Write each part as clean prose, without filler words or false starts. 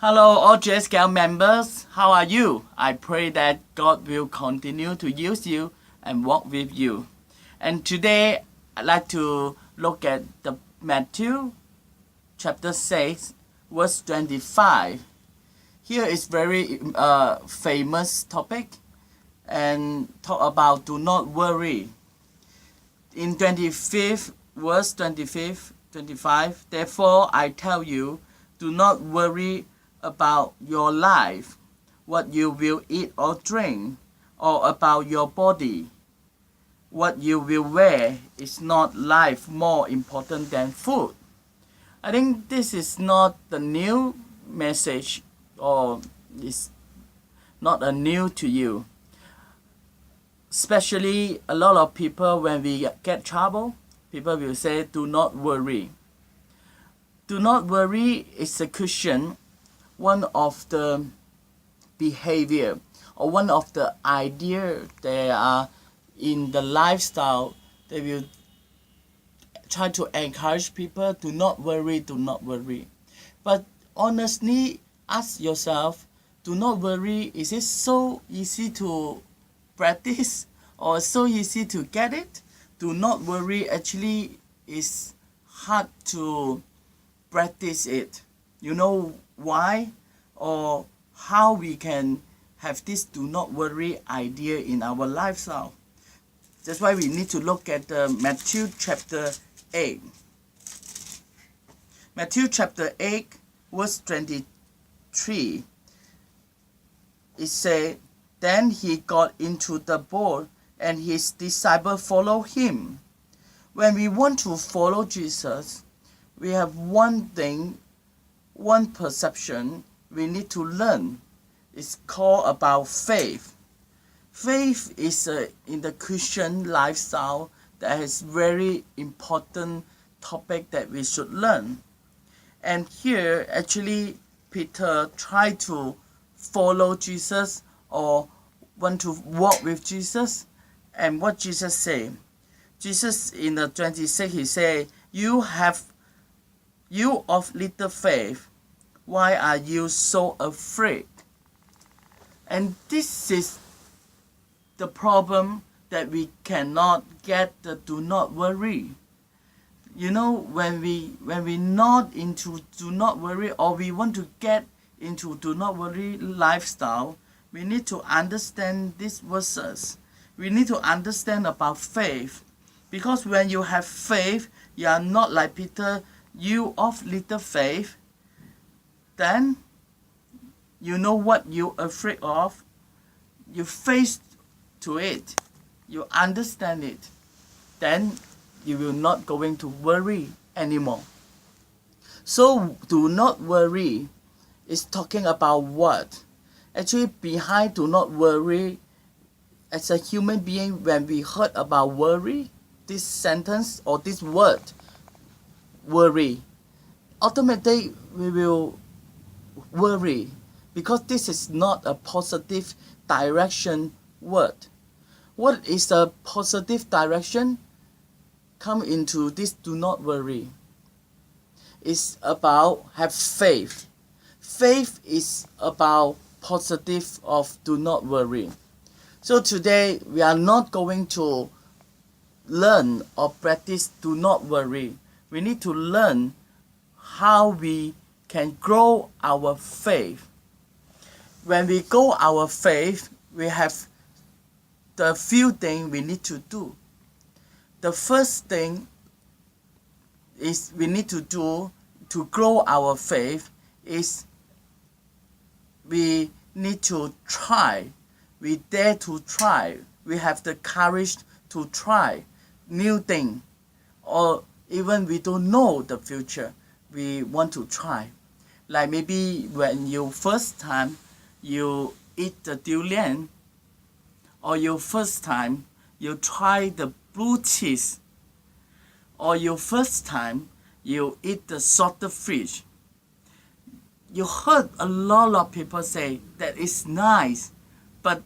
Hello, all JSCAL members. How are you? I pray that God will continue to use you and walk with you. And today, I'd like to look at the Matthew chapter 6, verse 25. Here is very famous topic and talk about do not worry. In 25th verse 25, therefore I tell you, do not worry about your life, what you will eat or drink, or about your body, what you will wear. Is not life more important than food? I think this is not the new message, or is not a new to you. Especially a lot of people, when we get trouble, people will say, do not worry. Do not worry is a cushion, one of the behavior or one of the idea they are in the lifestyle. They will try to encourage people, do not worry, do not worry. But honestly, ask yourself, do not worry, is it so easy to practice or so easy to get it? Do not worry actually is hard to practice it. You know why or how we can have this do not worry idea in our lifestyle? That's why we need to look at Matthew chapter 8. Matthew chapter 8 verse 23. It says, then he got into the boat and his disciples followed him. When we want to follow Jesus, we have one thing, one perception we need to learn. It's called about faith. Faith is in the Christian lifestyle that is very important topic that we should learn. And here actually Peter tried to follow Jesus or want to walk with Jesus. And what Jesus said? Jesus in the 26, he said, you of little faith, why are you so afraid? And this is the problem, that we cannot get the do not worry. You know, when we not into do not worry, or we want to get into do not worry lifestyle, we need to understand these verses. We need to understand about faith. Because when you have faith, you are not like Peter, you of little faith. Then you know what you're afraid of. You face to it. You understand it. Then you will not going to worry anymore. So do not worry is talking about what? Actually, behind do not worry, as a human being, when we heard about worry, this sentence or this word, worry, automatically we will worry, because this is not a positive direction word. What is a positive direction? Come into this do not worry. It's about have faith. Faith is about positive of do not worry. So today we are not going to learn or practice do not worry. We need to learn how we can grow our faith. When we grow our faith, we have the few things we need to do. The first thing is we need to do to grow our faith is we need to try. We dare to try. We have the courage to try new thing. Or even we don't know the future, we want to try. Like maybe when you first time you eat the durian, or your first time you try the blue cheese, or your first time you eat the salted fish. You heard a lot of people say that it's nice, but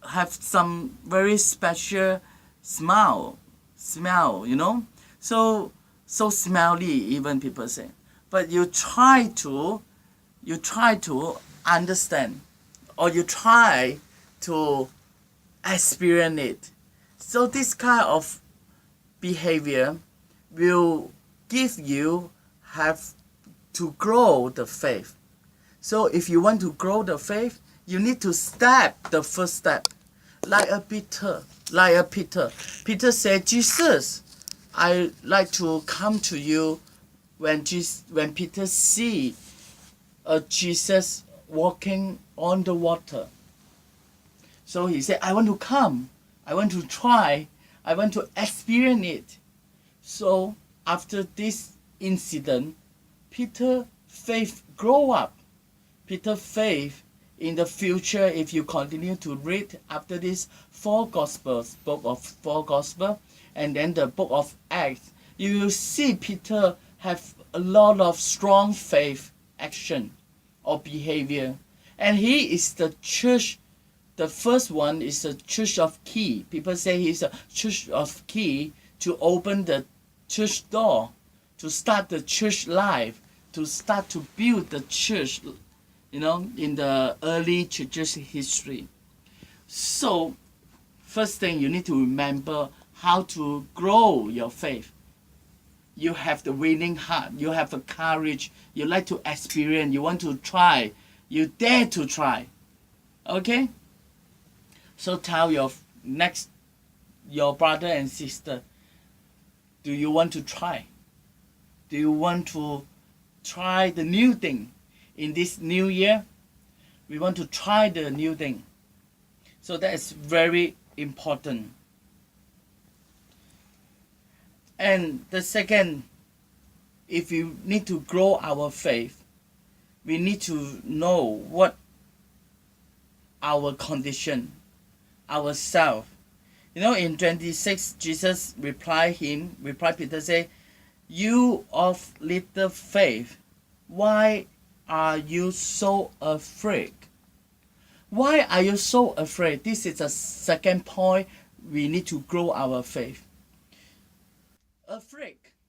have some very special smell, you know. So smelly, even people say. But you try to you try to understand, or you try to experience it. So this kind of behavior will give you have to grow the faith. So if you want to grow the faith, you need to step the first step. Like a Peter. Peter said, Jesus, I like to come to you. When Peter see Jesus walking on the water. So he said, I want to come. I want to try. I want to experience it. So after this incident, Peter's faith grow up. Peter's faith in the future, if you continue to read after this book of four Gospels, and then the book of Acts, you will see Peter have a lot of strong faith action or behavior. And he is the church. The first one is the church of key. People say he's a church of key to open the church door, to start the church life, to start to build the church, in the early church's history. So, first thing you need to remember how to grow your faith. You have the winning heart. You have the courage. You like to experience. You want to try. You dare to try. Okay? So tell your brother and sister, do you want to try? Do you want to try the new thing? In this new year, we want to try the new thing. So that is very important. And the second, if we need to grow our faith, we need to know what our condition, ourself. In 26, Jesus replied Peter say, you of little faith, why are you so afraid? Why are you so afraid? This is a second point. We need to grow our faith. Afraid.